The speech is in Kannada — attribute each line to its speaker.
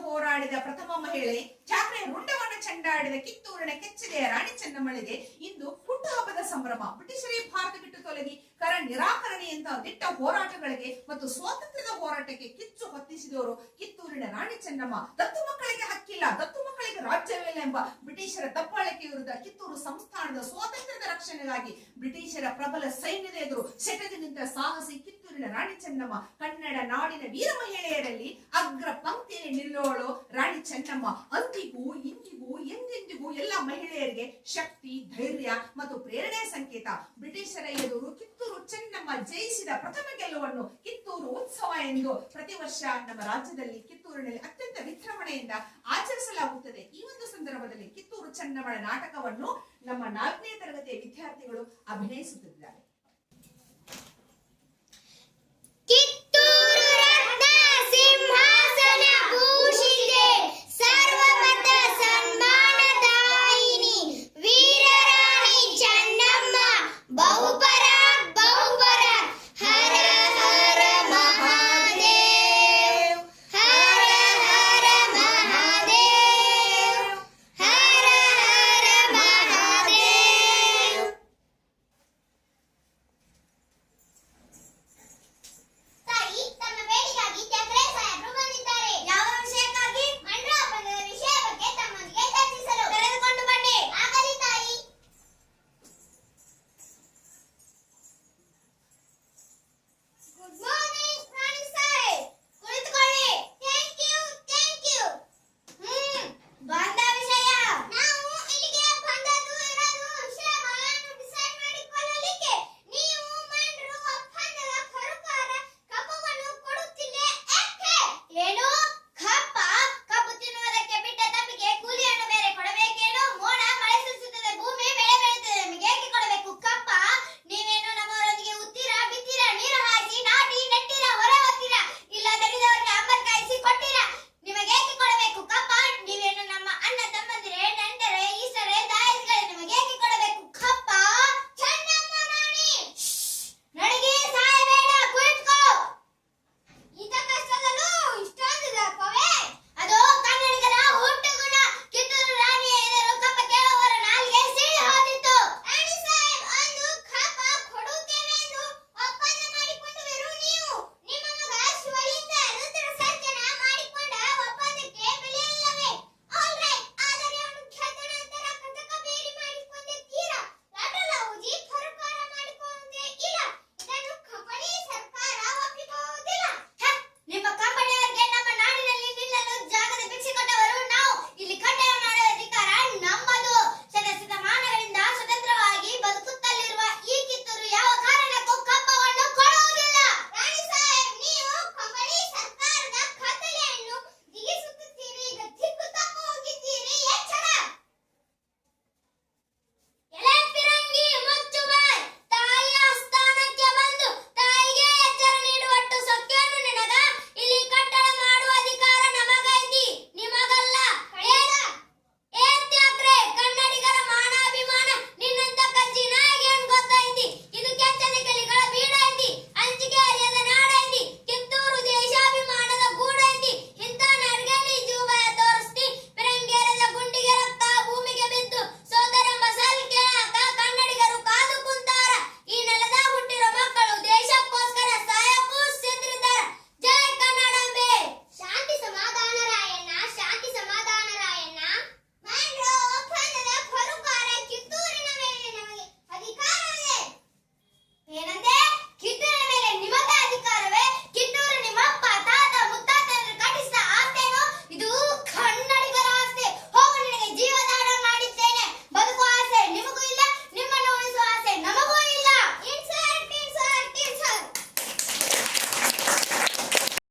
Speaker 1: ಹೋರಾಡಿದ ಪ್ರಥಮ ಮಹಿಳೆ, ಚಾಕ್ರೆ ರುಂಡವನ್ನು ಚೆಂಡಾಡಿದ ಕಿತ್ತೂರಿನ ಕೆಚ್ಚೆದೆಯ ರಾಣಿ ಚೆನ್ನಮ್ಮಳಿಗೆ ಇಂದು ಹುಟ್ಟುಹಬ್ಬದ ಸಂಭ್ರಮ. ಬ್ರಿಟಿಷರೇ ಭಾರತ ಬಿಟ್ಟು ತೊಲಗಿ ಕರ ನಿರಾಕರಣೆಯಂತಹ ದಿಟ್ಟ ಹೋರಾಟಗಳಿಗೆ ಮತ್ತು ಸ್ವಾತಂತ್ರ್ಯದ ಹೋರಾಟಕ್ಕೆ ಕಿಚ್ಚು ಹೊತ್ತಿಸಿದವರು ಕಿತ್ತೂರಿನ ರಾಣಿ ಚೆನ್ನಮ್ಮ. ದತ್ತು ಮಕ್ಕಳಿಗೆ ಹಕ್ಕಿಲ್ಲ, ದತ್ತು ಮಕ್ಕಳಿಗೆ ರಾಜ್ಯವಿಲ್ಲ ಎಂಬ ಬ್ರಿಟಿಷರ ದಬ್ಬಾಳಿಕೆ ವಿರುದ್ಧ ಕಿತ್ತೂರು ಸಂಸ್ಥಾನದ ಸ್ವಾತಂತ್ರ್ಯದ ರಕ್ಷಣೆಗಾಗಿ ಬ್ರಿಟಿಷರ ಪ್ರಬಲ ಸೈನ್ಯದ ಎದುರು ಸೆಟೆದು ನಿಂತ ಸಾಹಸಿ ಕಿತ್ತೂರಿನ ರಾಣಿ ಚೆನ್ನಮ್ಮ. ಕನ್ನಡ ನಾಡಿನ ವೀರ ಮಹಿಳೆಯರಲ್ಲಿ ಅಗ್ರ ಪಂಕ್ತಿಯಲ್ಲಿ ನಿಲ್ಲೋಳು ರಾಣಿ ಚೆನ್ನಮ್ಮ. ಅಂದಿಗೂ ಇಂದಿಗೂ ಎಂದೆಂದಿಗೂ ಎಲ್ಲ ಮಹಿಳೆಯರಿಗೆ ಶಕ್ತಿ, ಧೈರ್ಯ ಮತ್ತು ಪ್ರೇರಣೆಯ ಸಂಕೇತ. ಬ್ರಿಟಿಷರ ಎದುರು ಕಿತ್ತೂರು ಚೆನ್ನಮ್ಮ ಜಯಿಸಿದ ಪ್ರಥಮ ಗೆಲುವನ್ನು ಕಿತ್ತೂರು ಉತ್ಸವ ಎಂದು ಪ್ರತಿ ವರ್ಷ ನಮ್ಮ ರಾಜ್ಯದಲ್ಲಿ ಕಿತ್ತೂರಿನಲ್ಲಿ ಅತ್ಯಂತ ವಿಜೃಂಭಣೆಯಿಂದ ಆಚರಿಸಲಾಗುತ್ತದೆ. ಈ ಒಂದು ಸಂದರ್ಭದಲ್ಲಿ ಕಿತ್ತೂರು ಚೆನ್ನಮ್ಮಳ ನಾಟಕವನ್ನು ನಮ್ಮ 4ನೇ ತರಗತಿಯ ವಿದ್ಯಾರ್ಥಿಗಳು ಅಭಿನಯಿಸುತ್ತಿದ್ದಾರೆ.